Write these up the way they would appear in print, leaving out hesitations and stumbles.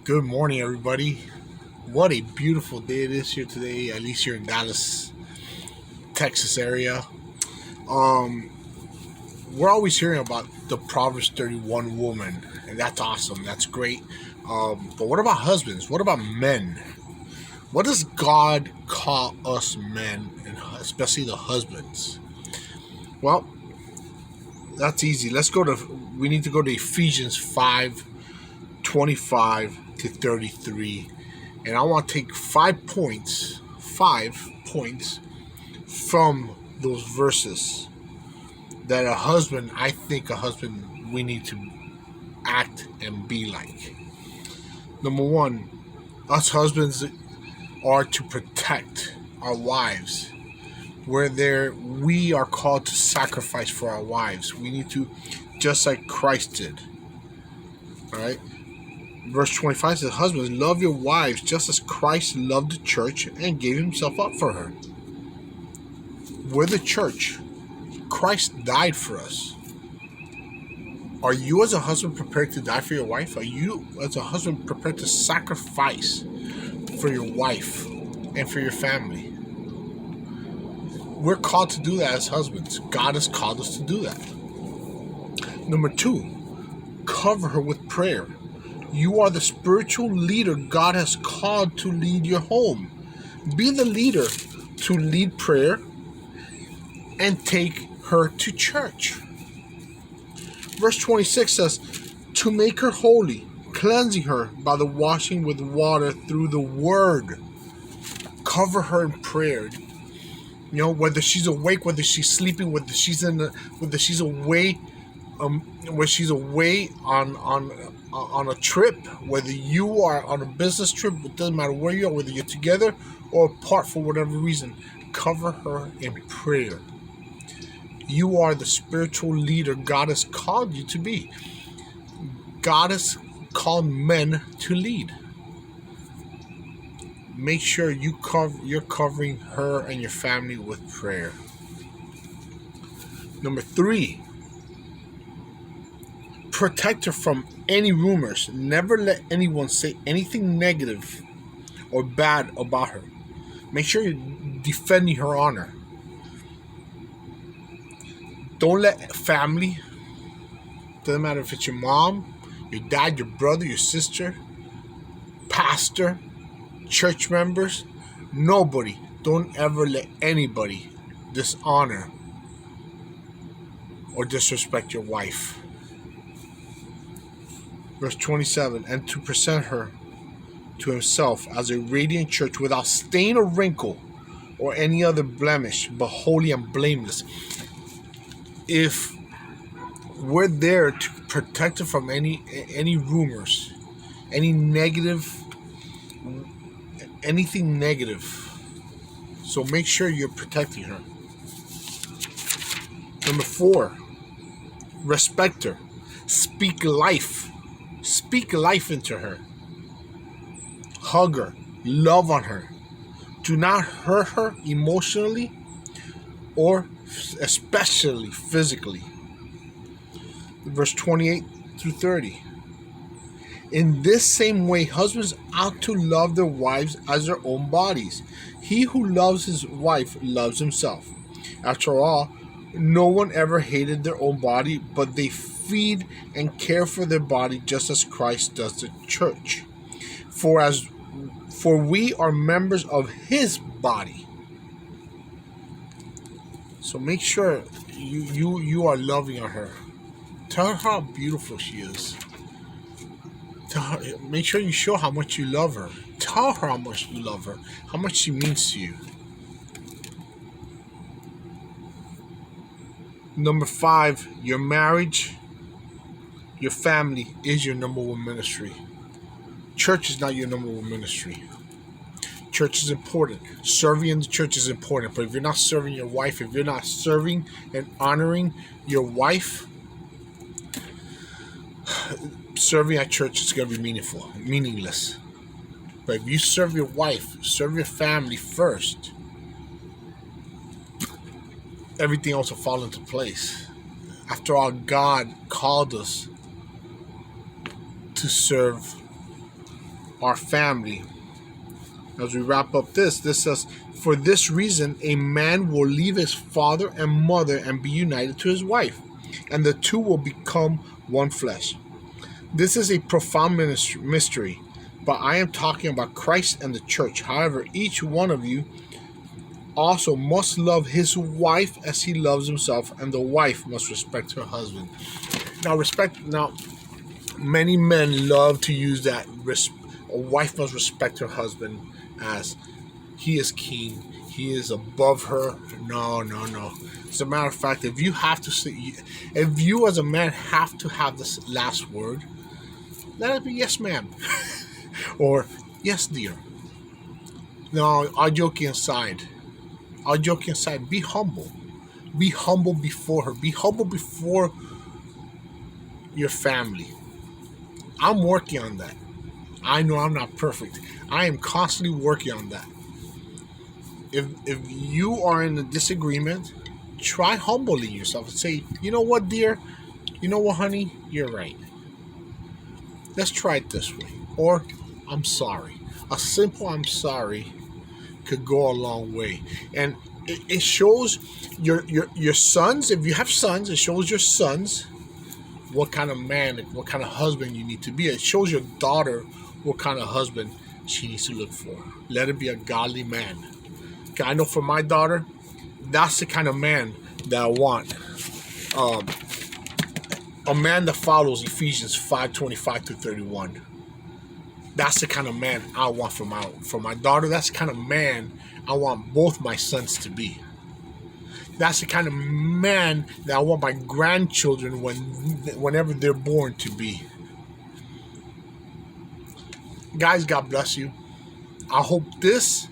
Good morning, everybody. What a beautiful day it is here today, at least here in Dallas, Texas area. Um, we're always hearing about the Proverbs 31 woman, and that's awesome. That's great. But what about husbands? What about men? What does God call us men, and especially the husbands? Well, that's easy. We need to go to Ephesians 5:25 to 33. And I want to take 5 points from those verses that I think a husband, we need to act and be like. Number one, us husbands are to protect our wives. We are called to sacrifice for our wives. We need to, just like Christ did. All right. Verse 25 says, husbands, love your wives just as Christ loved the church and gave himself up for her. We're the church. Christ died for us. Are you as a husband prepared to die for your wife? Are you as a husband prepared to sacrifice for your wife and for your family? We're called to do that as husbands. God has called us to do that. Number two, cover her with prayer. You are the spiritual leader God has called to lead your home. Be the leader to lead prayer and take her to church. Verse 26 says, to make her holy, cleansing her by the washing with water through the word. Cover her in prayer. You know, whether she's awake, whether she's sleeping, whether she's away, where she's away on a trip, whether you are on a business trip, it doesn't matter where you are, whether you're together or apart for whatever reason, cover her in prayer. You are the spiritual leader God has called you to be. God has called men to lead. Make sure you're covering her and your family with prayer. Number three, protect her from any rumors. Never let anyone say anything negative or bad about her. Make sure you're defending her honor. Don't let family, doesn't matter if it's your mom, your dad, your brother, your sister, pastor, church members, nobody, don't ever let anybody dishonor or disrespect your wife. Verse 27, and to present her to himself as a radiant church without stain or wrinkle or any other blemish, but holy and blameless. If we're there to protect her from any rumors, anything negative, so make sure you're protecting her. Number four, respect her. Speak life into her. Hug her, love on her. Do not hurt her emotionally or especially physically. Verse 28 through 30. In this same way, husbands ought to love their wives as their own bodies. He who loves his wife loves himself. After all, no one ever hated their own body, but they feed and care for their body just as Christ does the church. For we are members of his body. So make sure you are loving on her. Tell her how beautiful she is. Make sure you show how much you love her. Tell her how much you love her, how much she means to you. Number five, your marriage, your family is your number one ministry. Church is not your number one ministry. Church is important. Serving in the church is important. But if you're not serving your wife, if you're not serving and honoring your wife, serving at church is going to be meaningless. But if you serve your wife, serve your family first, everything else will fall into place. After all, God called us to serve our family. As we wrap up this says, for this reason, a man will leave his father and mother and be united to his wife, and the two will become one flesh. This is a profound mystery, but I am talking about Christ and the church. However, each one of you also must love his wife as he loves himself, and the wife must respect her husband. Now, many men love to use that a wife must respect her husband as he is king, he is above her. No. As a matter of fact, if you as a man have to have this last word, let it be yes, ma'am, or yes, dear. No, all joking aside, be humble. Be humble before her. Be humble before your family. I'm working on that. I know I'm not perfect. I am constantly working on that. If you are in a disagreement, try humbling yourself and say, you know what, dear? You know what, honey? You're right. Let's try it this way. Or, I'm sorry. A simple I'm sorry could go a long way. And it shows your sons, if you have sons, it shows your sons what kind of man, what kind of husband you need to be. It shows your daughter what kind of husband she needs to look for. Let it be a godly man. I know for my daughter, that's the kind of man that I want. A man that follows Ephesians 5:25-31. That's the kind of man I want for my daughter. That's the kind of man I want both my sons to be. That's the kind of man that I want my grandchildren whenever they're born to be. Guys, God bless you. I hope this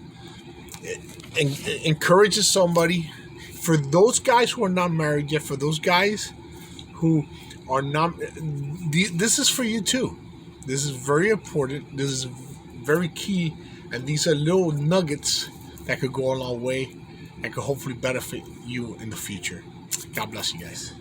encourages somebody. For those guys who are not married yet, for those guys who are not, this is for you too. This is very important. This is very key. And these are little nuggets that could go a long way and could hopefully benefit you in the future. God bless you guys.